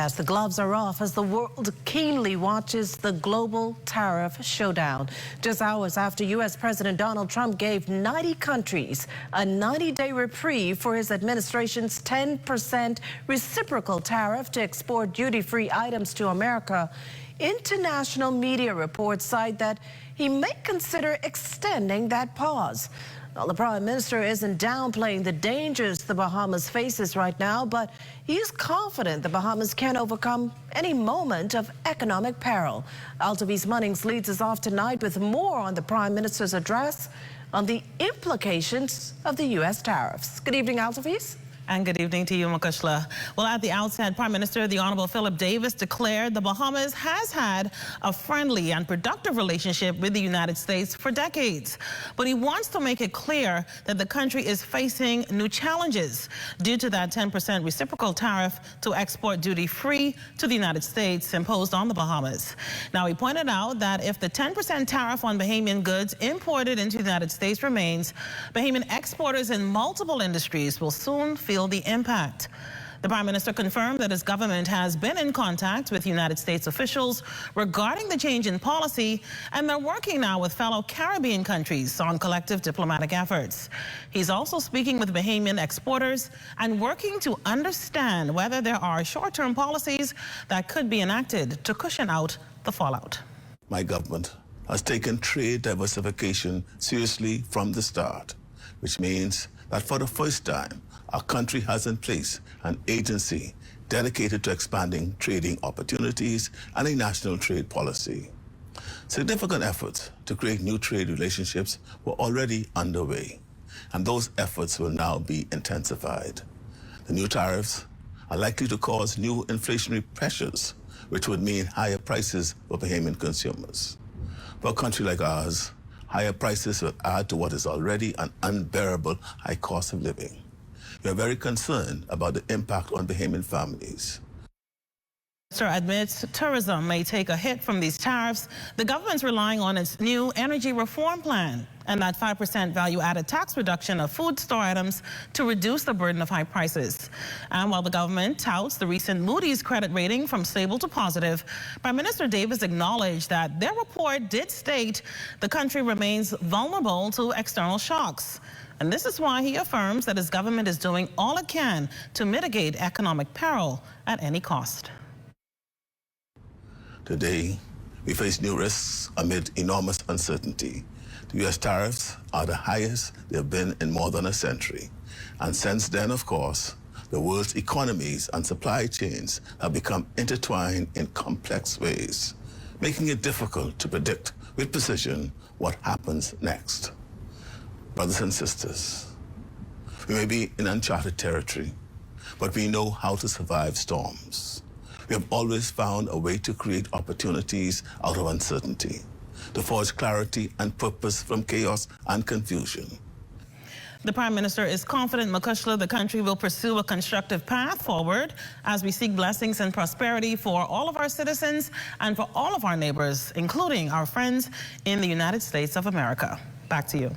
As the gloves are off, as the world keenly watches the global tariff showdown. Just hours after U.S. President Donald Trump gave 90 countries a 90-day reprieve for his administration's 10% reciprocal tariff to export duty-free items to America, international media reports cite that he may consider extending that pause. Well, the Prime Minister isn't downplaying the dangers the Bahamas faces right now, but he is confident the Bahamas can overcome any moment of economic peril. Altavis Munnings leads us off tonight with more on the Prime Minister's address on the implications of the U.S. tariffs. Good evening, Altavis. And good evening to you, Makushla. Well, at the outset, Prime Minister the Honorable Philip Davis declared the Bahamas has had a friendly and productive relationship with the United States for decades. But he wants to make it clear that the country is facing new challenges due to that 10% reciprocal tariff to export duty-free to the United States imposed on the Bahamas. Now, he pointed out that if the 10% tariff on Bahamian goods imported into the United States remains, Bahamian exporters in multiple industries will soon feel the impact. The Prime Minister confirmed that his government has been in contact with United States officials regarding the change in policy, and they're working now with fellow Caribbean countries on collective diplomatic efforts. He's also speaking with Bahamian exporters and working to understand whether there are short-term policies that could be enacted to cushion out the fallout. My government has taken trade diversification seriously from the start, which means that for the first time, our country has in place an agency dedicated to expanding trading opportunities and a national trade policy. Significant efforts to create new trade relationships were already underway, and those efforts will now be intensified. The new tariffs are likely to cause new inflationary pressures, which would mean higher prices for Bahamian consumers. For a country like ours, higher prices will add to what is already an unbearable high cost of living. We are very concerned about the impact on Bahamian families. The minister admits tourism may take a hit from these tariffs. The government's relying on its new energy reform plan and that 5% value-added tax reduction of food store items to reduce the burden of high prices. And while the government touts the recent Moody's credit rating from stable to positive, Prime Minister Davis acknowledged that their report did state the country remains vulnerable to external shocks. And this is why he affirms that his government is doing all it can to mitigate economic peril at any cost. Today, we face new risks amid enormous uncertainty. The U.S. tariffs are the highest they have been in more than a century. And since then, of course, the world's economies and supply chains have become intertwined in complex ways, making it difficult to predict with precision what happens next. Brothers and sisters, we may be in uncharted territory, but we know how to survive storms. We have always found a way to create opportunities out of uncertainty, to forge clarity and purpose from chaos and confusion. The Prime Minister is confident, Makushla, the country will pursue a constructive path forward as we seek blessings and prosperity for all of our citizens and for all of our neighbors, including our friends in the United States of America. Back to you.